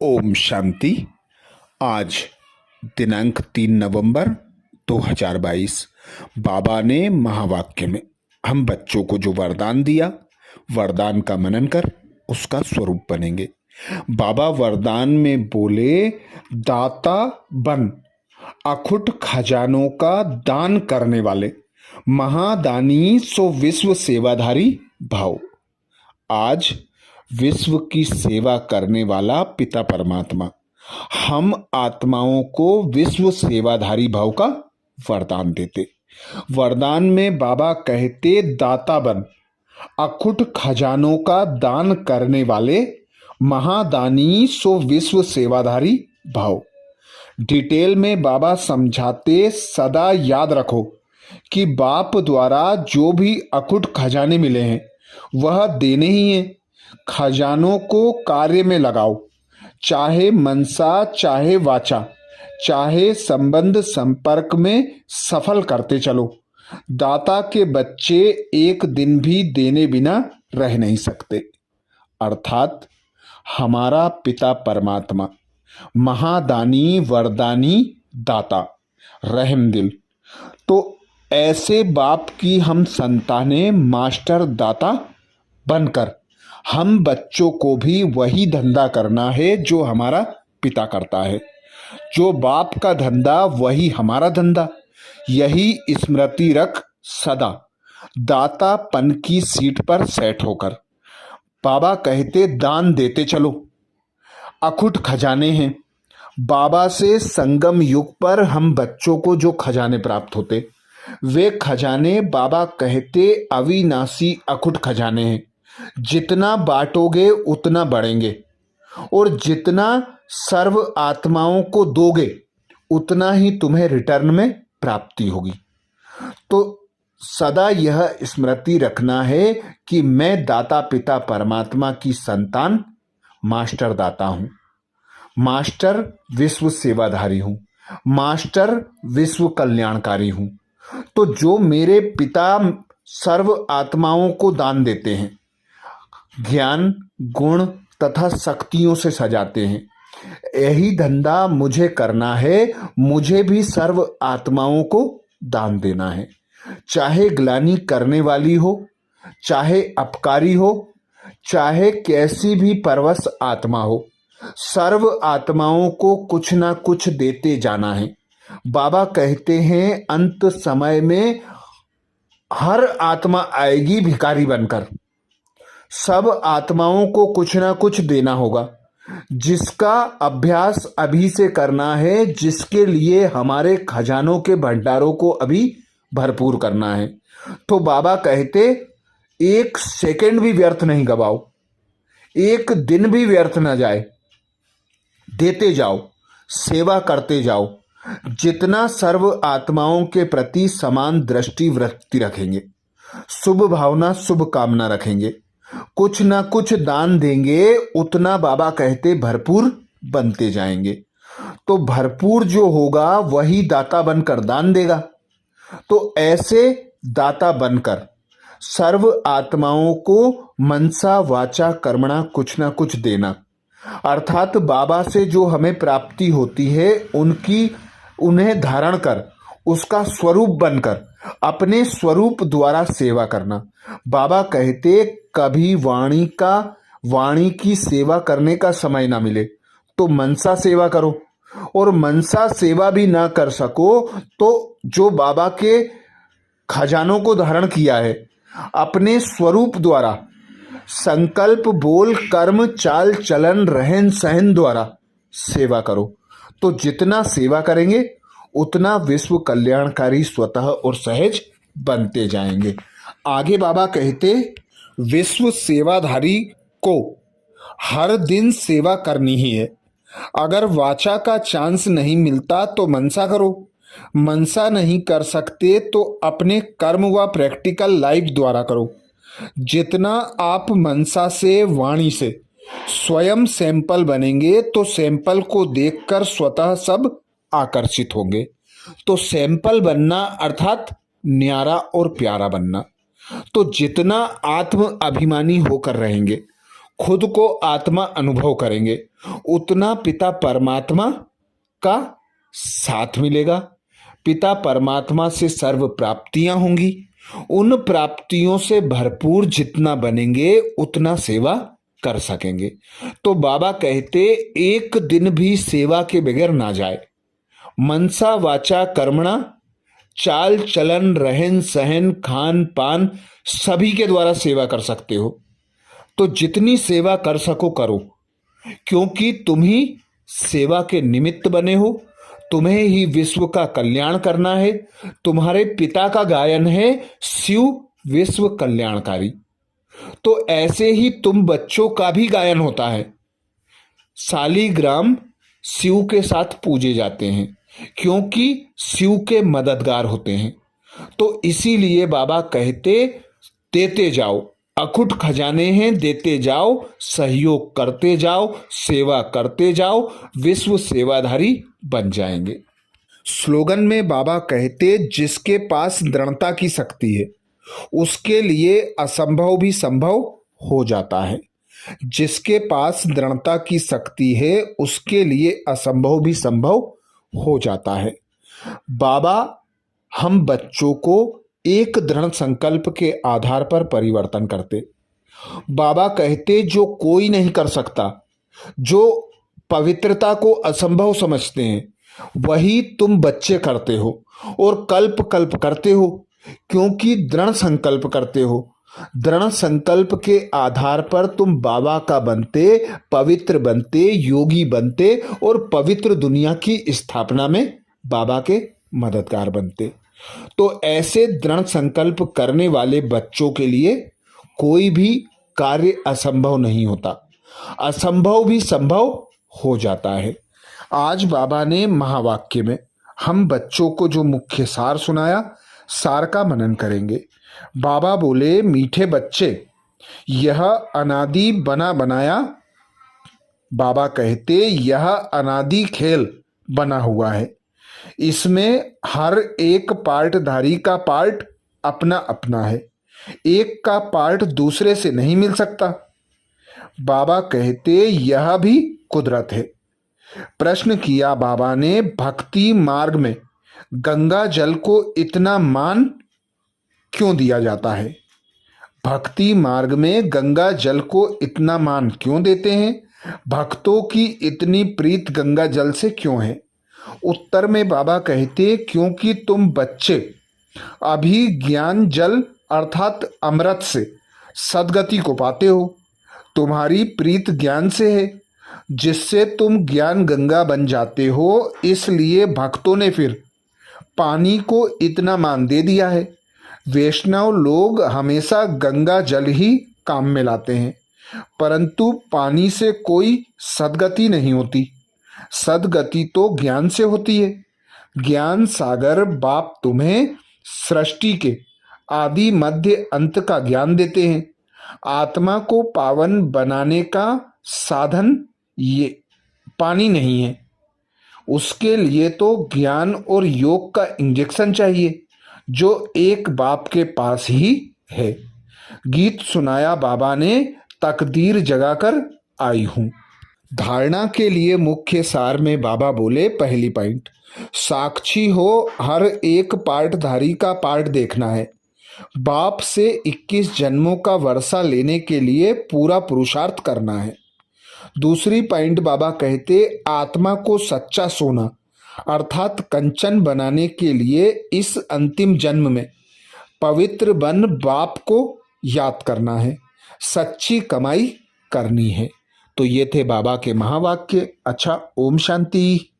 ओम शांति। आज दिनांक 3 नवंबर 2022 बाबा ने महावाक्य में हम बच्चों को जो वरदान दिया, वरदान का मनन कर उसका स्वरूप बनेंगे। बाबा वरदान में बोले, दाता बन, अखुट खजानों का दान करने वाले, महादानी सो विश्व सेवाधारी भाव। आज विश्व की सेवा करने वाला पिता परमात्मा हम आत्माओं को विश्व सेवाधारी भाव का वरदान देते। वरदान में बाबा कहते, दाता बन, अखुट खजानों का दान करने वाले, महादानी सो विश्व सेवाधारी भाव। डिटेल में बाबा समझाते, सदा याद रखो कि बाप द्वारा जो भी अखुट खजाने मिले हैं वह देने ही हैं। खजानों को कार्य में लगाओ, चाहे मनसा चाहे वाचा, चाहे संबंध संपर्क में सफल करते चलो। दाता के बच्चे एक दिन भी देने बिना रह नहीं सकते। अर्थात हमारा पिता परमात्मा महादानी वरदानी दाता रहम दिल। तो ऐसे बाप की हम संतानें मास्टर दाता बनकर हम बच्चों को भी वही धंधा करना है जो हमारा पिता करता है। जो बाप का धंधा वही हमारा धंधा। यही स्मृति रख सदा, दातापन की सीट पर सेट होकर। बाबा कहते, दान देते चलो। अखुट खजाने हैं। बाबा से संगम युग पर हम बच्चों को जो खजाने प्राप्त होते, वे खजाने बाबा कहते अविनाशी अखुट खजाने हैं। जितना बांटोगे उतना बढ़ेंगे और जितना सर्व आत्माओं को दोगे उतना ही तुम्हें रिटर्न में प्राप्ति होगी। तो सदा यह स्मृति रखना है कि मैं दाता पिता परमात्मा की संतान मास्टर दाता हूं, मास्टर विश्व सेवाधारी हूं, मास्टर विश्व कल्याणकारी हूं। तो जो मेरे पिता सर्व आत्माओं को दान देते हैं, ज्ञान गुण तथा शक्तियों से सजाते हैं, यही धंधा मुझे करना है। मुझे भी सर्व आत्माओं को दान देना है, चाहे ग्लानि करने वाली हो, चाहे अपकारी हो, चाहे कैसी भी परवश आत्मा हो, सर्व आत्माओं को कुछ ना कुछ देते जाना है। बाबा कहते हैं, अंत समय में हर आत्मा आएगी भिखारी बनकर। सब आत्माओं को कुछ ना कुछ देना होगा, जिसका अभ्यास अभी से करना है, जिसके लिए हमारे खजानों के भंडारों को अभी भरपूर करना है। तो बाबा कहते, एक सेकंड भी व्यर्थ नहीं गवाओ, एक दिन भी व्यर्थ न जाए। देते जाओ, सेवा करते जाओ। जितना सर्व आत्माओं के प्रति समान दृष्टि वृत्ति रखेंगे, शुभ भावना शुभ कामना रखेंगे, कुछ ना कुछ दान देंगे, उतना बाबा कहते भरपूर बनते जाएंगे। तो भरपूर जो होगा वही दाता बनकर दान देगा। तो ऐसे दाता बनकर सर्व आत्माओं को मनसा वाचा कर्मणा कुछ ना कुछ देना, अर्थात बाबा से जो हमें प्राप्ति होती है उन्हें धारण कर उसका स्वरूप बनकर अपने स्वरूप द्वारा सेवा करना। बाबा कहते, कभी वाणी की सेवा करने का समय ना मिले तो मनसा सेवा करो, और मनसा सेवा भी ना कर सको तो जो बाबा के खजानों को धारण किया है अपने स्वरूप द्वारा संकल्प बोल कर्म चाल चलन रहन सहन द्वारा सेवा करो। तो जितना सेवा करेंगे उतना विश्व कल्याणकारी स्वतः और सहज बनते जाएंगे। आगे बाबा कहते, विश्व सेवाधारी को हर दिन सेवा करनी ही है। अगर वाचा का चांस नहीं मिलता तो मनसा करो। मनसा नहीं कर सकते तो अपने कर्म व प्रैक्टिकल लाइफ द्वारा करो। जितना आप मनसा से वाणी से स्वयं सैंपल बनेंगे तो सैंपल को देखकर स्वतः सब आकर्षित होंगे। तो सैंपल बनना अर्थात न्यारा और प्यारा बनना। तो जितना आत्म अभिमानी होकर रहेंगे खुद को आत्मा अनुभव करेंगे उतना पिता परमात्मा का साथ मिलेगा। पिता परमात्मा से सर्व प्राप्तियां होंगी। उन प्राप्तियों से भरपूर जितना बनेंगे उतना सेवा कर सकेंगे। तो बाबा कहते एक दिन भी सेवा के बगैर ना जाए। मनसा वाचा कर्मणा, चाल चलन रहन सहन खान पान सभी के द्वारा सेवा कर सकते हो। तो जितनी सेवा कर सको करो, क्योंकि तुम ही सेवा के निमित्त बने हो। तुम्हें ही विश्व का कल्याण करना है। तुम्हारे पिता का गायन है शिव विश्व कल्याणकारी। तो ऐसे ही तुम बच्चों का भी गायन होता है। शालिग्राम शिव के साथ पूजे जाते हैं क्योंकि शिव के मददगार होते हैं। तो इसीलिए बाबा कहते देते जाओ, अखुट खजाने हैं देते जाओ, सहयोग करते जाओ, सेवा करते जाओ, विश्व सेवाधारी बन जाएंगे। स्लोगन में बाबा कहते जिसके पास दृढ़ता की शक्ति है उसके लिए असंभव भी संभव हो जाता है। जिसके पास दृढ़ता की शक्ति है उसके लिए असंभव भी संभव हो जाता है। बाबा हम बच्चों को एक दृढ़ संकल्प के आधार पर परिवर्तन करते। बाबा कहते जो कोई नहीं कर सकता, जो पवित्रता को असंभव समझते हैं, वही तुम बच्चे करते हो और कल्प कल्प करते हो, क्योंकि दृढ़ संकल्प करते हो। दृढ़ संकल्प के आधार पर तुम बाबा का बनते, पवित्र बनते, योगी बनते और पवित्र दुनिया की स्थापना में बाबा के मददगार बनते। तो ऐसे दृढ़ संकल्प करने वाले बच्चों के लिए कोई भी कार्य असंभव नहीं होता, असंभव भी संभव हो जाता है। आज बाबा ने महावाक्य में हम बच्चों को जो मुख्य सार सुनाया, सार का मनन करेंगे। बाबा बोले मीठे बच्चे, यह अनादि बना बनाया, बाबा कहते यह अनादि खेल बना हुआ है। इसमें हर एक पार्टधारी का पार्ट अपना अपना है, एक का पार्ट दूसरे से नहीं मिल सकता। बाबा कहते यह भी कुदरत है। प्रश्न किया बाबा ने, भक्ति मार्ग में गंगा जल को इतना मान क्यों दिया जाता है? भक्ति मार्ग में गंगा जल को इतना मान क्यों देते हैं? भक्तों की इतनी प्रीत गंगा जल से क्यों है? उत्तर में बाबा कहते क्योंकि तुम बच्चे अभी ज्ञान जल अर्थात अमृत से सद्गति को पाते हो। तुम्हारी प्रीत ज्ञान से है, जिससे तुम ज्ञान गंगा बन जाते हो। इसलिए भक्तों ने फिर पानी को इतना मान दे दिया है। वैष्णव लोग हमेशा गंगा जल ही काम में लाते हैं, परंतु पानी से कोई सद्गति नहीं होती। सद्गति तो ज्ञान से होती है। ज्ञान सागर बाप तुम्हें सृष्टि के आदि मध्य अंत का ज्ञान देते हैं। आत्मा को पावन बनाने का साधन ये पानी नहीं है, उसके लिए तो ज्ञान और योग का इंजेक्शन चाहिए, जो एक बाप के पास ही है। गीत सुनाया बाबा ने, तकदीर जगाकर आई हूं। धारणा के लिए मुख्य सार में बाबा बोले पहली पॉइंट, साक्षी हो, हर एक पार्टधारी का पार्ट देखना है। बाप से 21 जन्मों का वर्षा लेने के लिए पूरा पुरुषार्थ करना है। दूसरी पॉइंट बाबा कहते आत्मा को सच्चा सोना अर्थात कंचन बनाने के लिए इस अंतिम जन्म में पवित्र बन बाप को याद करना है, सच्ची कमाई करनी है। तो ये थे बाबा के महावाक्य। अच्छा, ओम शांति।